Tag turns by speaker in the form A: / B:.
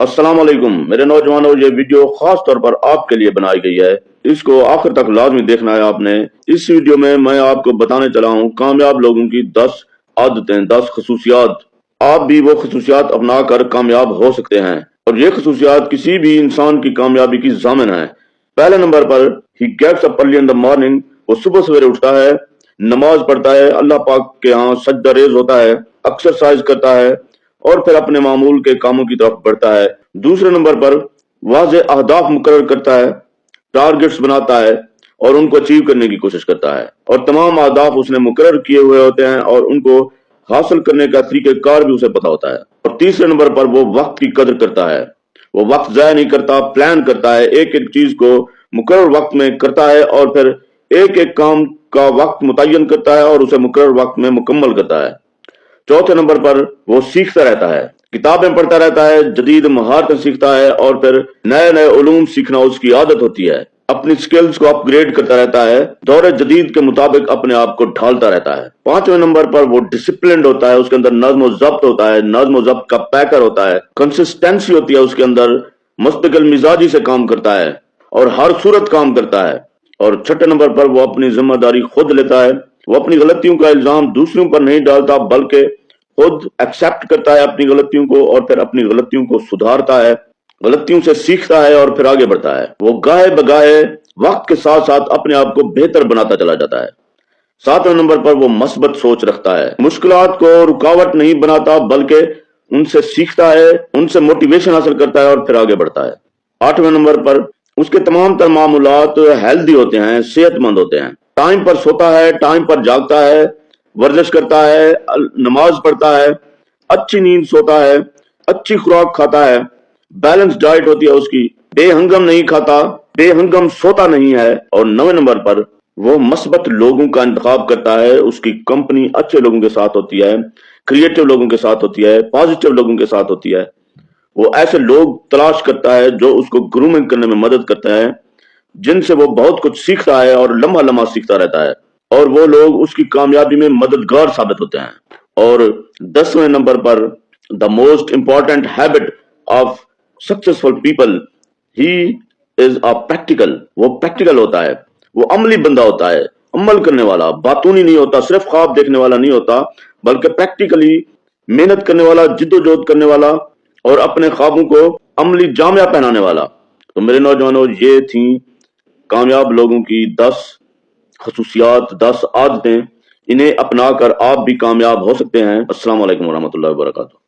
A: अस्सलाम वालेकुम मेरे नौजवानों, ये वीडियो खास तौर पर आपके लिए बनाई गई है। इसको आखिर तक लाजमी देखना है आपने। इस वीडियो में मैं आपको बताने चला हूँ कामयाब लोगों की 10 आदतें, 10 खसूसियात। आप भी वो खसूसियात अपना कर कामयाब हो सकते हैं और ये खसूसियात किसी भी इंसान की कामयाबी की ज़ामिन है। पहले नंबर पर, he gets up early in the morning. वो सुबह सवेरे उठता है, नमाज पढ़ता है, अल्लाह पाक के यहाँ सजदा रेज होता है, एक्सरसाइज करता है और फिर अपने मामूल के कामों की तरफ बढ़ता है। दूसरे नंबर पर, वाज़े अहदाफ मुकर्रर करता है, टारगेट्स बनाता है और उनको अचीव करने की कोशिश करता है और तमाम अहदाफ उसने मुकर्रर किए हुए होते हैं और उनको हासिल करने का तरीक़ेकार भी उसे पता होता है। और तीसरे नंबर पर, वो वक्त की कदर करता है। वो वक्त ज़ाया नहीं करता, प्लान करता है, एक एक चीज को मुकर्रर वक्त में करता है और फिर एक एक काम का वक्त मुतय्यन करता है और उसे मुकर्रर वक्त में मुकम्मल करता है। चौथे नंबर पर, वो सीखता रहता है, किताबें पढ़ता रहता है, जदीद महारतें सीखता है और फिर नए नए उलूम सीखना उसकी आदत होती है। अपनी स्किल्स को अपग्रेड करता रहता है, दौरे जदीद के मुताबिक अपने आप को ढालता रहता है। पांचवें नंबर पर, वो डिसिप्लिन्ड होता है, उसके अंदर नज्म ज़ब्त होता है, नज्म ज़ब्त का पैकर होता है, कंसिस्टेंसी होती है उसके अंदर, मुस्तकिल मिजाजी से काम करता है और हर सूरत काम करता है। और छठे नंबर पर, वो अपनी जिम्मेदारी खुद लेता है। वो अपनी गलतियों का इल्जाम दूसरों पर नहीं डालता बल्कि खुद एक्सेप्ट करता है अपनी गलतियों को और फिर अपनी गलतियों को सुधारता है, गलतियों से सीखता है और फिर आगे बढ़ता है। वो गाहे बगाहे वक्त के साथ साथ अपने आप को बेहतर बनाता चला जाता है। सातवें नंबर पर, वो मस्बत सोच रखता है, मुश्किलात को रुकावट नहीं बनाता बल्कि उनसे सीखता है, उनसे मोटिवेशन हासिल करता है और फिर आगे बढ़ता है। आठवें नंबर पर, उसके तमाम तर मामूलात हेल्दी होते हैं, सेहतमंद होते हैं। टाइम पर सोता है, टाइम पर जागता है, वर्जिश करता है, नमाज पढ़ता है, अच्छी नींद सोता है, अच्छी खुराक खाता है, बैलेंस डाइट होती है उसकी, बेहंगम नहीं खाता, बेहंगम सोता नहीं है। और 9वें नंबर पर, वो मस्बत लोगों का इंतखाब करता है, उसकी कंपनी अच्छे लोगों के साथ होती है, क्रिएटिव लोगों के साथ होती है, पॉजिटिव लोगों के साथ होती है। वो ऐसे लोग तलाश करता है जो उसको ग्रूमिंग करने में मदद करते हैं, जिनसे वो बहुत कुछ सीखता है और लम्हा लम्हा सीखता रहता है और वो लोग उसकी कामयाबी में मददगार साबित होते हैं। और 10वें नंबर पर, the most important habit of successful people, he is a practical. वो प्रैक्टिकल होता है, वो अमली बंदा होता है, अमल करने वाला, बातूनी नहीं होता, सिर्फ ख्वाब देखने वाला नहीं होता बल्कि प्रैक्टिकली मेहनत करने वाला, जिद्दोजहद करने वाला और अपने ख्वाबों को अमली जामिया पहनाने वाला। तो मेरे नौजवानों, ये थी कामयाब लोगों की 10 खसूसियात, 10 आदतें। इन्हें अपना कर आप भी कामयाब हो सकते हैं। अस्सलाम वालेकुम वरहमतुल्लाहि वबरकातुहू।